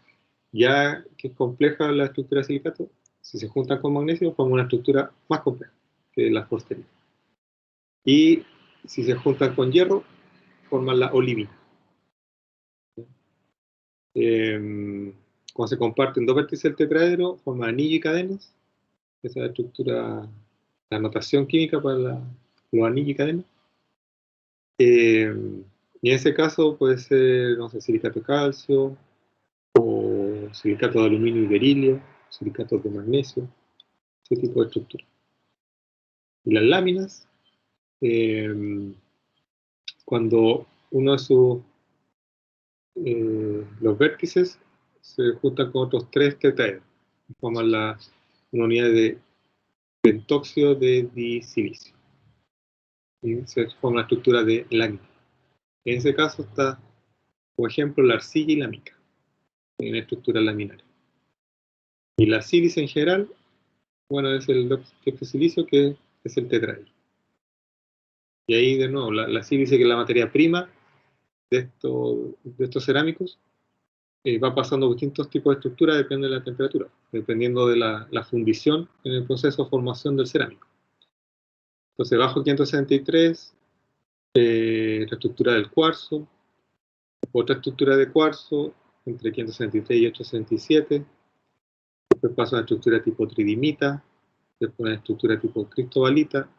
ya que es compleja la estructura de silicato, si se juntan con magnesio, forman una estructura más compleja que la forsterita. Y si se juntan con hierro, forman la olivina. Cuando se comparten dos vértices del tetraedro, forman anillo y cadenas. Esa es la estructura, la notación química para los anillos y cadenas. Y en ese caso puede ser, no sé, silicato de calcio, o silicato de aluminio y berilio, silicatos de magnesio, ese tipo de estructura. Y las láminas, cuando uno de sus los vértices se juntan con otros tres tetraedros, forman una unidad de pentóxido de disilicio. Y se forma la estructura de lámina. En ese caso está, por ejemplo, la arcilla y la mica, en estructuras laminares. Y la sílice en general, bueno, es el dióxido de silicio, que es el tetraedro. Y ahí, de nuevo, la sílice, que es la materia prima de estos cerámicos, va pasando por distintos tipos de estructuras, depende de la temperatura, dependiendo de la fundición en el proceso de formación del cerámico. Entonces, bajo 563, la estructura del cuarzo, otra estructura de cuarzo entre 563 y 867, después pasa a una estructura tipo tridimita, después una estructura tipo cristobalita,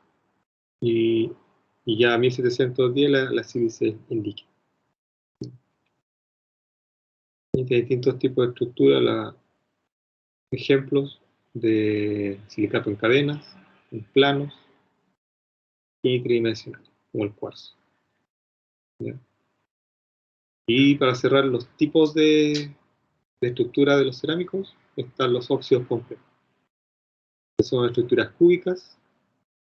y ya a 1710 la sílice indica. Y de distintos tipos de estructuras, ejemplos de silicato en cadenas, en planos y tridimensionales, como el cuarzo. ¿Ya? Y para cerrar los tipos de estructura de los cerámicos, están los óxidos complejos, que son estructuras cúbicas.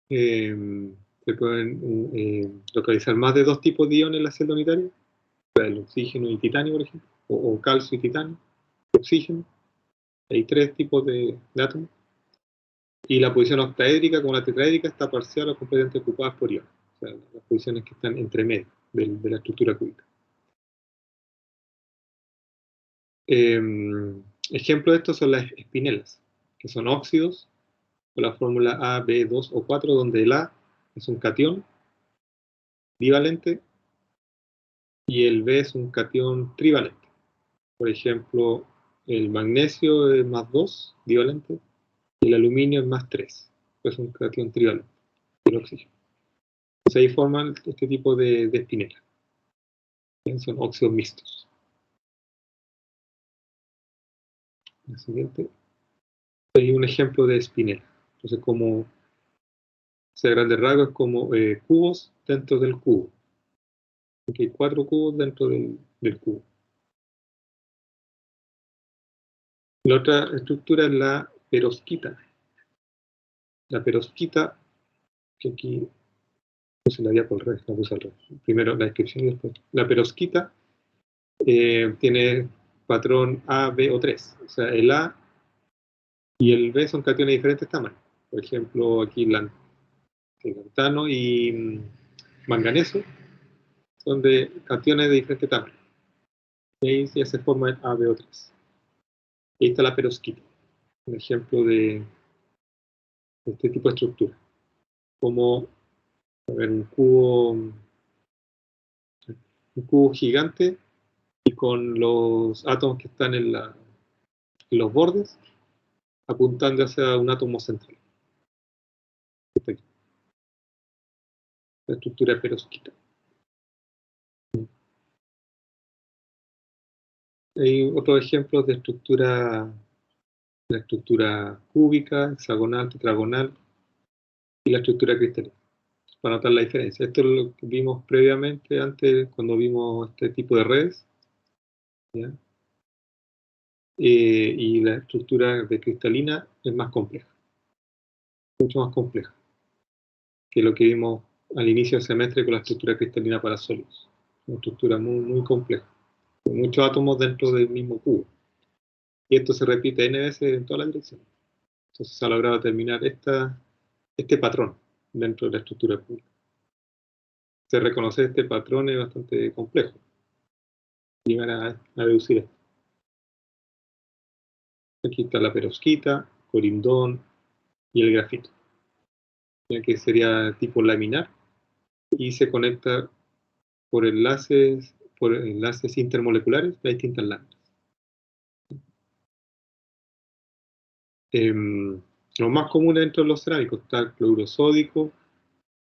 Se pueden localizar más de dos tipos de iones en la celda unitaria, el oxígeno y titanio, por ejemplo, o calcio y titanio, oxígeno. Hay tres tipos de átomos. Y la posición octaédrica, como la tetraédrica, está parcial o completamente ocupada por iones. O sea, las posiciones que están entre medio de la estructura cúbica. Ejemplo de esto son las espinelas, que son óxidos, con la fórmula A, B, 2 o 4, donde el A es un catión divalente y el B es un catión trivalente. Por ejemplo, el magnesio es más 2 divalente y el aluminio es más 3, es un catión trivalente, el oxígeno. Entonces ahí forman este tipo de espinela. Son óxidos mixtos. El siguiente. Hay un ejemplo de espinela. Entonces, como a grandes rasgos, es como cubos dentro del cubo. Porque hay 4 cubos dentro del cubo. La otra estructura es la perovskita. La perovskita, que aquí puse la diapo al revés, la puse al revés. Primero la descripción y después. La perovskita tiene patrón A, B o 3. O sea, el A y el B son cationes de diferentes tamaños. Por ejemplo, aquí lantano y manganeso son de cationes de diferentes tamaños. Y ahí ya se forma el A, B o 3. Y ahí está la perovskita, un ejemplo de este tipo de estructura. Como un cubo gigante y con los átomos que están en los bordes apuntando hacia un átomo central. La estructura perovskita. Hay otros ejemplos de la estructura cúbica, hexagonal, tetragonal y la estructura cristalina, para notar la diferencia. Esto es lo que vimos previamente, antes, cuando vimos este tipo de redes. ¿Ya? Y la estructura de cristalina es más compleja, mucho más compleja que lo que vimos al inicio del semestre con la estructura cristalina para sólidos. Una estructura muy, muy compleja, con muchos átomos dentro del mismo cubo. Y esto se repite n veces en todas las direcciones. Entonces se ha logrado terminar este patrón dentro de la estructura cúbica. Se reconoce este patrón es bastante complejo. Llegar a deducir esto. Aquí está la perovskita, corindón y el grafito, ya que sería tipo laminar y se conecta por enlaces intermoleculares de distintas láminas. Lo más común dentro de los cerámicos está el cloruro sódico,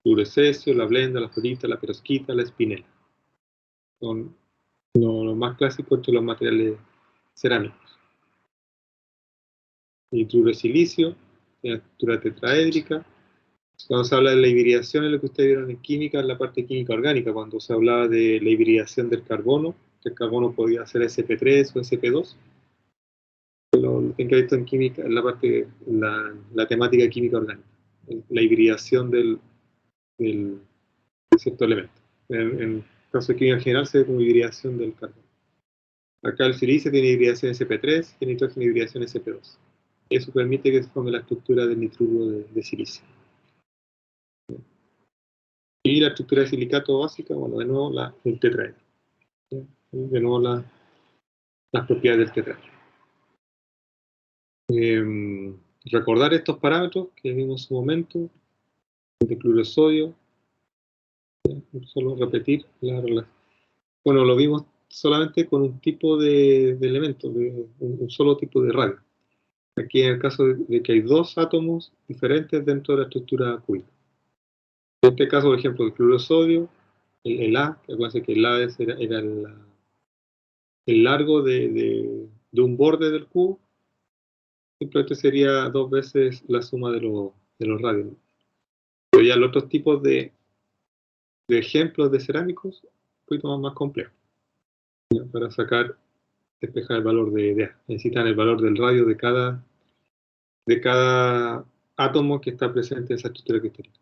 cloruro de cesio, la blenda, la florita, la perovskita, la espinela. Son los más clásicos entre los materiales cerámicos. El cloruro de silicio, la estructura tetraédrica. Cuando se habla de la hibridación, es lo que ustedes vieron en química, en la parte química orgánica, cuando se hablaba de la hibridación del carbono, que el carbono podía ser sp3 o sp2. Lo que he visto en química, en la parte, la temática química orgánica, la hibridación de cierto elemento. En el caso de química en general se ve como hibridación del carbono. Acá el silicio tiene hibridación sp3 y el nitrógeno hibridación sp2. Eso permite que se forme la estructura del nitruro de silicio. Y la estructura de silicato básica, bueno, de nuevo el tetraedro. De nuevo las propiedades del tetraedro. Recordar estos parámetros que vimos en su momento, de cloruro de sodio, solo repetir la relación. Bueno, lo vimos solamente con un tipo de elemento, un solo tipo de radio. Aquí en el caso de que hay dos átomos diferentes dentro de la estructura cúbica. En este caso, por ejemplo, el cloruro de sodio, el A, que acuérdense que el A era el largo de un borde del cubo, simplemente sería 2 veces la suma de los radios. Pero ya los otros tipos de ejemplos de cerámicos, un poquito más complejos. Para despejar el valor de A. Necesitan el valor del radio de cada átomo que está presente en esa estructura cristalina.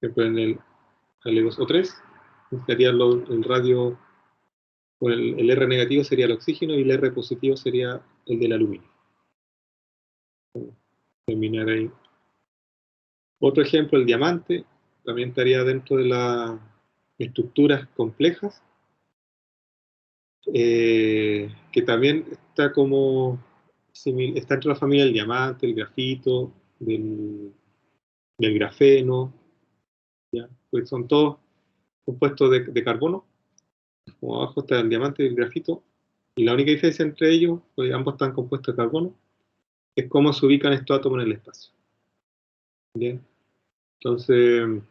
Por ejemplo, en el L2O3, necesitaría el radio, bueno, el R negativo sería el oxígeno y el R positivo sería el del aluminio. Terminar ahí. Otro ejemplo, el diamante, también estaría dentro de las estructuras complejas, que también está está entre la familia del diamante, el grafito, del grafeno, ¿ya? Pues son todos compuestos de carbono. Como abajo está el diamante y el grafito, y la única diferencia entre ellos, pues ambos están compuestos de carbono, es cómo se ubican estos átomos en el espacio. ¿Bien? Entonces,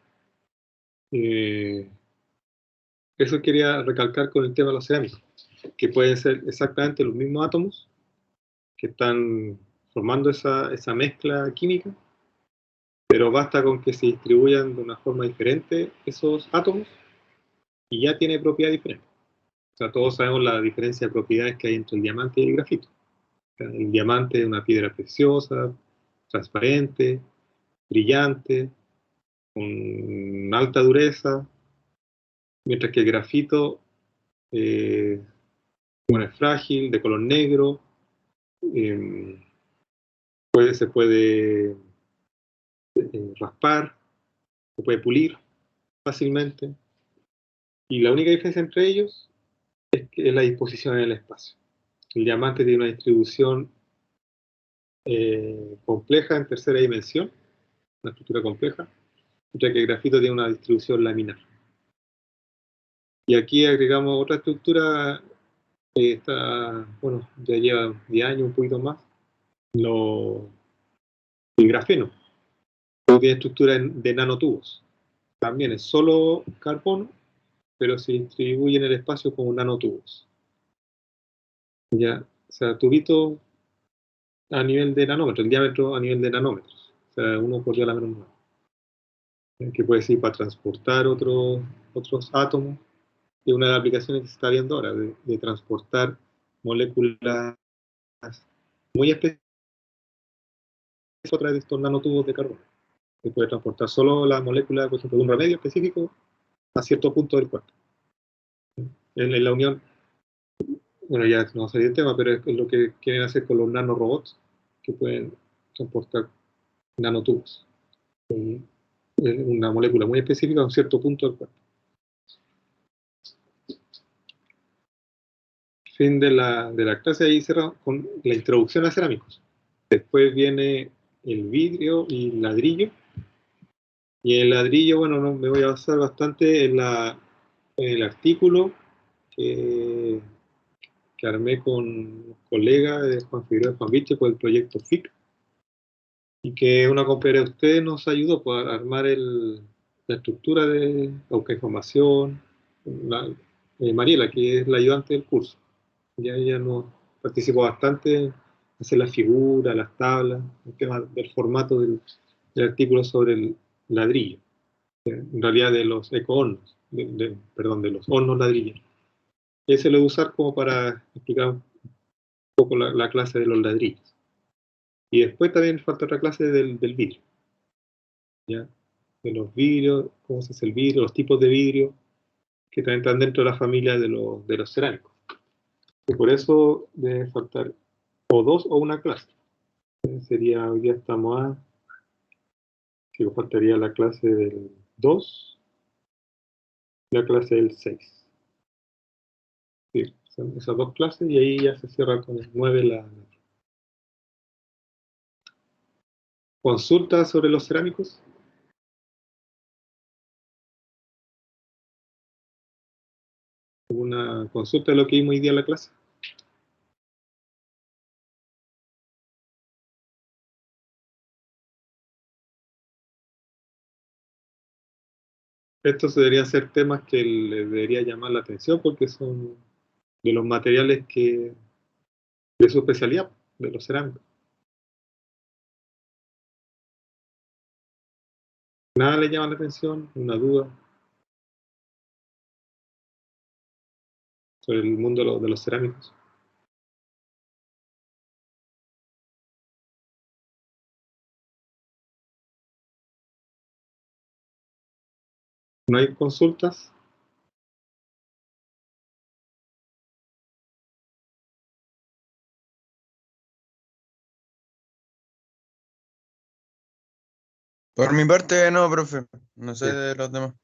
eso quería recalcar con el tema de los cerámicos, que pueden ser exactamente los mismos átomos que están formando esa mezcla química, pero basta con que se distribuyan de una forma diferente esos átomos y ya tiene propiedades diferentes. O sea, todos sabemos la diferencia de propiedades que hay entre el diamante y el grafito. O sea, el diamante es una piedra preciosa, transparente, brillante, con alta dureza, mientras que el grafito bueno, es frágil, de color negro, se puede raspar, se puede pulir fácilmente, y la única diferencia entre ellos es la disposición en el espacio. El diamante tiene una distribución compleja en tercera dimensión, una estructura compleja, mientras que el grafito tiene una distribución laminar. Y aquí agregamos otra estructura que está, bueno, ya lleva 10 años, un poquito más, el grafeno, que tiene estructura de nanotubos. También es solo carbono, pero se distribuye en el espacio como nanotubos. Ya, o sea, tubitos a nivel de nanómetros, el diámetro a nivel de nanómetros. O sea, 1/10⁻⁹, que puede ser para transportar otros átomos. Y una de las aplicaciones que se está viendo ahora, de transportar moléculas muy específicas a través de estos nanotubos de carbono. Se puede transportar solo la molécula, por ejemplo, de un remedio específico a cierto punto del cuerpo. En la unión, bueno, ya no sería el tema, pero es lo que quieren hacer con los nanorobots, que pueden transportar nanotubos. Una molécula muy específica a un cierto punto del cuerpo. Fin de la clase, ahí cerrado con la introducción a cerámicos. Después viene el vidrio y el ladrillo. Y el ladrillo, bueno, no, me voy a basar bastante en el artículo que armé con un colega de Juan Figueroa y Juan Vilche por el proyecto FIC, y que una compañera de ustedes nos ayudó para armar la estructura de buscar información. Mariela, que es la ayudante del curso, ya ella nos participó bastante en hacer las figuras, las tablas, el tema del formato del artículo sobre el ladrillo, en realidad de los ecohornos, perdón, de los hornos ladrillos. Ese lo voy a usar como para explicar un poco la clase de los ladrillos. Y después también falta otra clase del vidrio, ¿ya? De los vidrios, cómo se hace el vidrio, los tipos de vidrio que también están dentro de la familia de los cerámicos. Y por eso debe faltar o dos o una clase. Sería, hoy día estamos que faltaría la clase del 2 y la clase del 6. Sí, son esas dos clases y ahí ya se cierra con el 9 la. ¿Consultas sobre los cerámicos? ¿Alguna consulta de lo que vimos hoy día en la clase? Estos deberían ser temas que les debería llamar la atención porque son de los materiales de su especialidad, de los cerámicos. ¿Nada le llama la atención? ¿Una duda sobre el mundo de los cerámicos? ¿No hay consultas? Por mi parte, no, profe. No sé Ya. de los demás.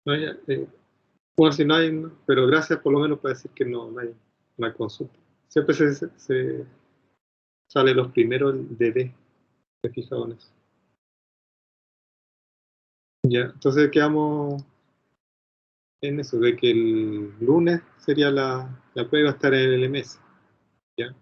No, ya, bueno, si no hay, pero gracias por lo menos para decir que no hay consulta. Siempre se sale los primeros de D, ¿te fijado en eso? Ya, entonces quedamos en eso, de que el lunes sería la prueba, estar en el LMS. ¿Ya?